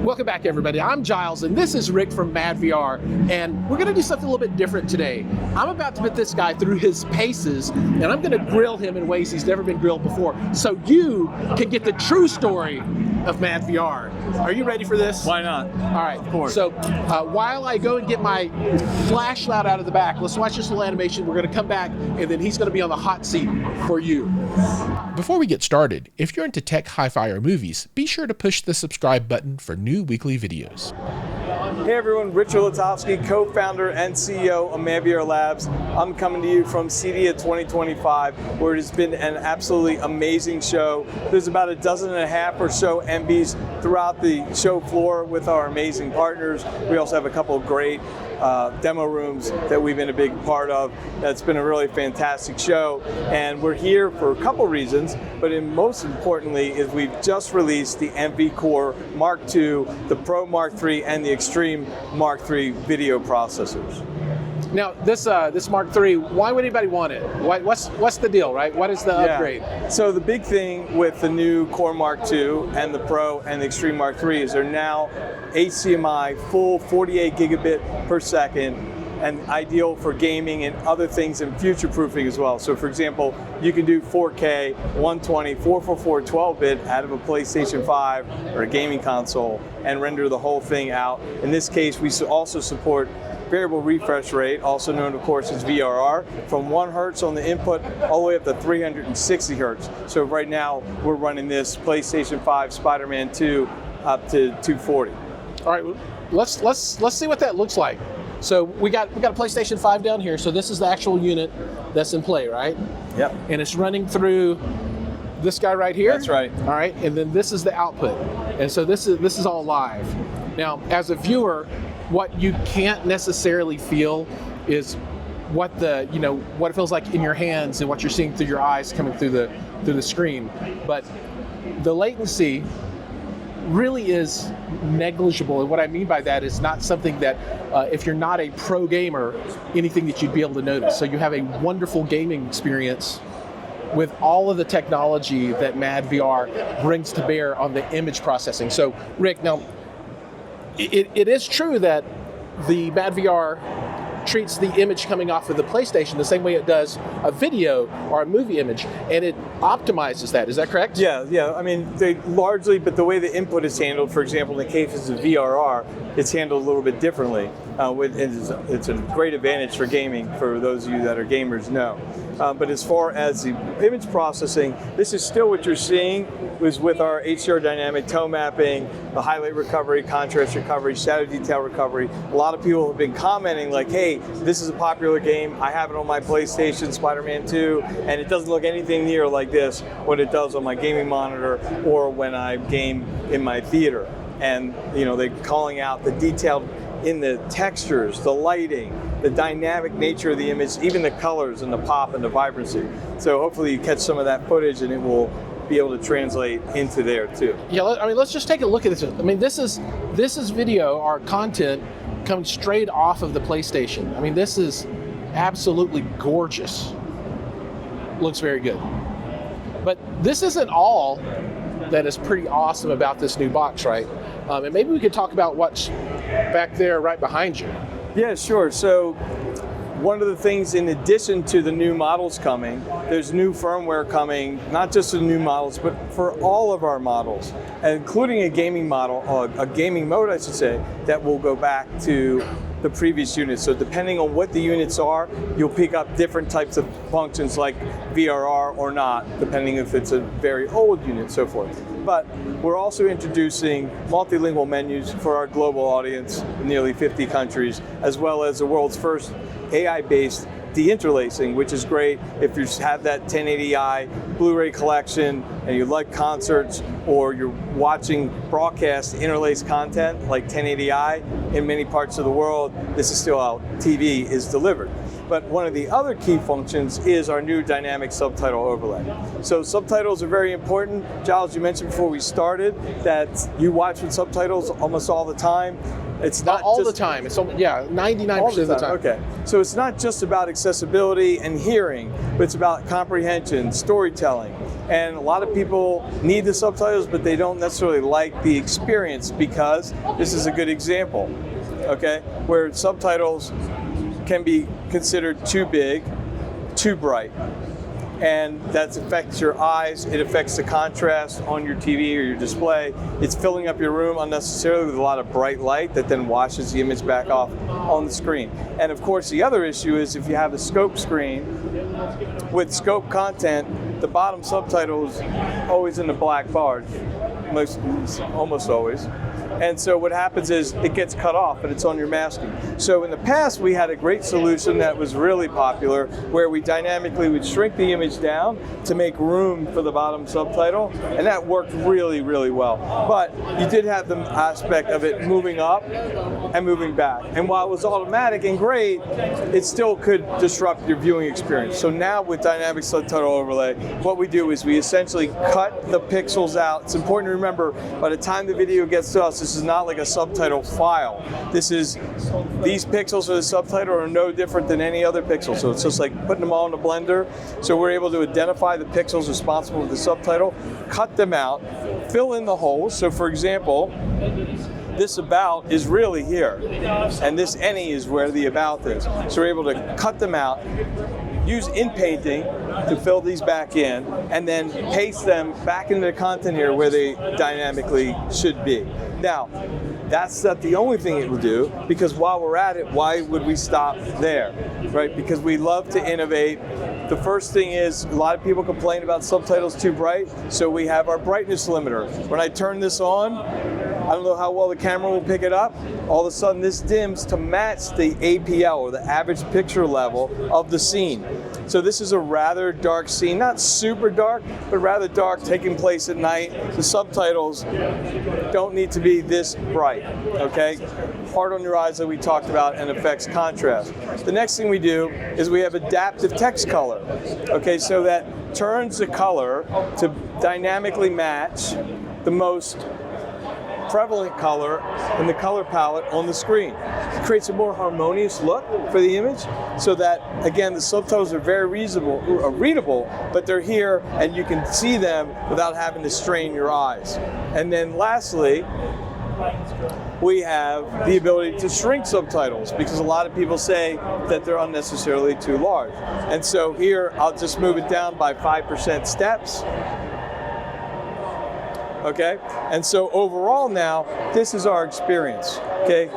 Welcome back, everybody. I'm Jiles, and this is Rick from madVR, and we're going to do something a little bit different today. I'm about to put this guy through his paces, and I'm going to grill him in ways he's never been grilled before, so you can get the true story of madVR. Are you ready for this? Why not? All right. Of course. So while I go and get my flashlight out of the back, let's watch this little animation. We're going to come back, and then he's going to be on the hot seat for you. Before we get started, if you're into tech, hi-fi, or movies, be sure to push the subscribe button for new weekly videos. Hey everyone, Richard Latowski, co-founder and CEO of madVR Labs. I'm coming to you from Cedia 2025, where it has been an absolutely amazing show. There's about 12 or so MBs throughout the show floor with our amazing partners. We also have a couple of great demo rooms that we've been a big part of. That's been a really fantastic show, and we're here for a couple reasons, but most importantly is we've just released the MV Core Mark II, the Pro Mark III, and the Extreme Mark III video processors. Now, this Mark III, why would anybody want it? What's the deal, right? What is the upgrade? So the big thing with the new Core Mark II and the Pro and the Extreme Mark III is they're now HDMI full 48 gigabit per second, and ideal for gaming and other things, and future-proofing as well. So for example, you can do 4K, 120, 444, 12-bit out of a PlayStation 5 or a gaming console and render the whole thing out. In this case, we also support variable refresh rate, also known, of course, as VRR, from 1 hertz on the input all the way up to 360 hertz. So right now, we're running this PlayStation 5 Spider-Man 2 up to 240. All right, let's see what that looks like. So we got a PlayStation 5 down here. So this is the actual unit that's in play, right? Yep. And it's running through this guy right here. That's right. All right, and then this is the output, and so this is all live. Now, as a viewer, what you can't necessarily feel is what it feels like in your hands and what you're seeing through your eyes coming through the screen. But the latency really is negligible, and what I mean by that is not something that if you're not a pro gamer, anything that you'd be able to notice. So you have a wonderful gaming experience with all of the technology that madVR brings to bear on the image processing. So Rick, now it is true that the madVR treats the image coming off of the PlayStation the same way it does a video or a movie image, and it optimizes that. Is that correct? Yeah. I mean, they largely, but the way the input is handled, for example, in the cases of VRR, it's handled a little bit differently. It's a great advantage for gaming, for those of you that are gamers know. But as far as the image processing, this is still what you're seeing was with our HDR dynamic tone mapping, the highlight recovery, contrast recovery, shadow detail recovery. A lot of people have been commenting like, hey, this is a popular game. I have it on my PlayStation, Spider-Man 2, and it doesn't look anything near like this what it does on my gaming monitor or when I game in my theater. And they're calling out the detailed in the textures, the lighting, the dynamic nature of the image, even the colors and the pop and the vibrancy. So hopefully you catch some of that footage and it will be able to translate into there too. Yeah, let's just take a look at this. I mean, this is video, our content, coming straight off of the PlayStation. I mean, this is absolutely gorgeous. Looks very good. But this isn't all that is pretty awesome about this new box, right? And maybe we could talk about what's back there right behind you. Yeah, sure. So one of the things, in addition to the new models coming, there's new firmware coming, not just the new models, but for all of our models, including a gaming model, a gaming mode, I should say, that will go back to the previous units. So depending on what the units are, you'll pick up different types of functions like VRR or not, depending if it's a very old unit, so forth. But we're also introducing multilingual menus for our global audience in nearly 50 countries, as well as the world's first AI-based deinterlacing, which is great if you have that 1080i Blu-ray collection and you like concerts, or you're watching broadcast interlaced content like 1080i in many parts of the world. This is still how TV is delivered. But one of the other key functions is our new dynamic subtitle overlay. So subtitles are very important. Giles, you mentioned before we started that you watch with subtitles almost all the time. It's not all just, the time. It's 99% of the time. Okay, so it's not just about accessibility and hearing, but it's about comprehension, storytelling. And a lot of people need the subtitles, but they don't necessarily like the experience because this is a good example, okay, where subtitles can be considered too big, too bright. And that affects your eyes, it affects the contrast on your TV or your display. It's filling up your room unnecessarily with a lot of bright light that then washes the image back off on the screen. And of course, the other issue is if you have a scope screen, with scope content, the bottom subtitle is always in the black bars, almost always. And so what happens is it gets cut off and it's on your masking. So in the past we had a great solution that was really popular where we dynamically would shrink the image down to make room for the bottom subtitle, and that worked really, really well. But you did have the aspect of it moving up and moving back. And while it was automatic and great, it still could disrupt your viewing experience. So now with dynamic subtitle overlay, what we do is we essentially cut the pixels out. It's important to remember by the time the video gets to us, this is not like a subtitle file. These pixels for the subtitle are no different than any other pixel. So it's just like putting them all in a blender. So we're able to identify the pixels responsible for the subtitle, cut them out, fill in the holes. So for example, this about is really here, and this any is where the about is. So we're able to cut them out, use in-painting to fill these back in, and then paste them back into the content here where they dynamically should be. Now, that's not the only thing it will do, because while we're at it, why would we stop there, right? Because we love to innovate. The first thing is, a lot of people complain about subtitles too bright, so we have our brightness limiter. When I turn this on, I don't know how well the camera will pick it up. All of a sudden this dims to match the APL, or the average picture level of the scene. So this is a rather dark scene, not super dark, but rather dark, taking place at night. The subtitles don't need to be this bright, okay? Hard on your eyes that we talked about, and affects contrast. The next thing we do is we have adaptive text color, okay? So that turns the color to dynamically match the most prevalent color in the color palette on the screen. It creates a more harmonious look for the image, so that, again, the subtitles are very readable, but they're here and you can see them without having to strain your eyes. And then lastly, we have the ability to shrink subtitles, because a lot of people say that they're unnecessarily too large. And so here, I'll just move it down by 5% steps. Okay, and so overall now, this is our experience, okay?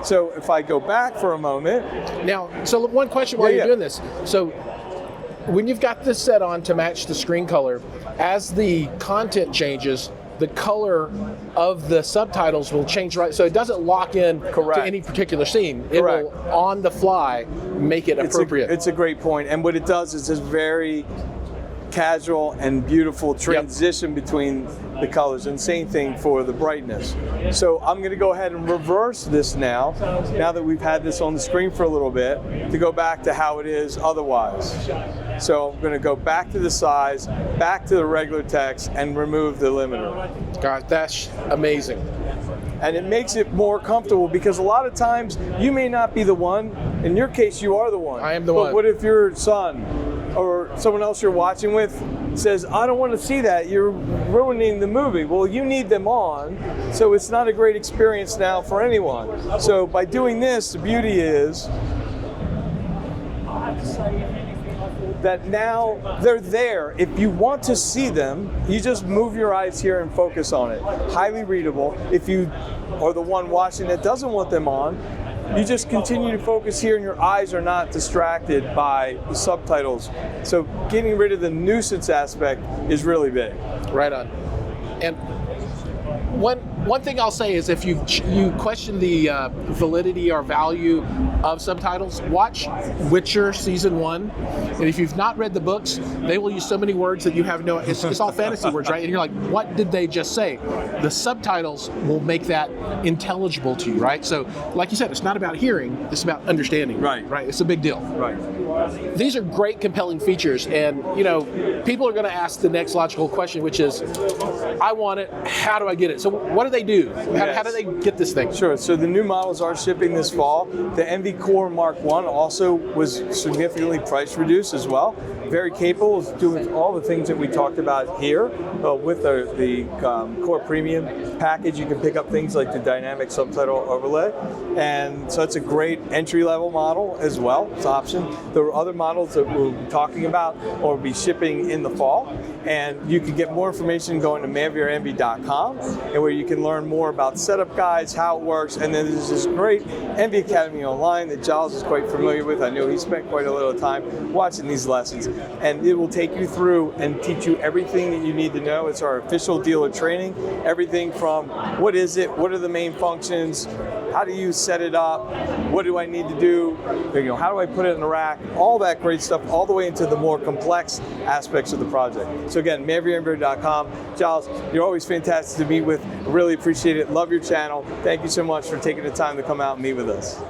So if I go back for a moment. Now, so one question while you're doing this. So when you've got this set on to match the screen color, as the content changes, the color of the subtitles will change, right? So it doesn't lock in to any particular scene. It will, on the fly, make it appropriate. It's a great point, and what it does is this very casual and beautiful transition between the colors, and same thing for the brightness. So I'm going to go ahead and reverse this now that we've had this on the screen for a little bit, to go back to how it is otherwise. So I'm going to go back to the size, back to the regular text, and remove the limiter. God, that's amazing. And it makes it more comfortable, because a lot of times you may not be the one. In your case, you are the one. I am the one. But what if your son or someone else you're watching with says, I don't want to see that, you're ruining the movie? Well, you need them on, so it's not a great experience now for anyone. So by doing this, the beauty is that now they're there. If you want to see them, you just move your eyes here and focus on it. Highly readable. If you are the one watching that doesn't want them on, you just continue to focus here and your eyes are not distracted by the subtitles. So getting rid of the nuisance aspect is really big. Right on. And one thing I'll say is if you question the validity or value of subtitles, watch Witcher Season 1. And if you've not read the books, they will use so many words that you have no, it's all fantasy words, right? And you're like, what did they just say? The subtitles will make that intelligible to you, right? So, like you said, it's not about hearing, it's about understanding. Right? It's a big deal. Right. These are great, compelling features, and people are going to ask the next logical question, which is, I want it, how do I get it? So what do they do? How do they get this thing? Sure, so the new models are shipping this fall. The NV Core Mark 1 also was significantly price reduced as well. Very capable of doing all the things that we talked about here. With the Core Premium package, you can pick up things like the dynamic subtitle overlay. And so it's a great entry-level model as well. It's an option. There are other models that we'll be talking about or will be shipping in the fall. And you can get more information going to madVRNV.com, and where you can learn more about setup guides, how it works, and then there's this great NV Academy Online that Jiles is quite familiar with. I know he spent quite a little time watching these lessons, and it will take you through and teach you everything that you need to know. It's our official dealer training, everything from what is it, what are the main functions, how do you set it up, what do I need to do, how do I put it in the rack, all that great stuff, all the way into the more complex aspects of the project. So again, madVRNV.com. Jiles, you're always fantastic to meet with. Really appreciate it. Love your channel. Thank you so much for taking the time to come out and meet with us.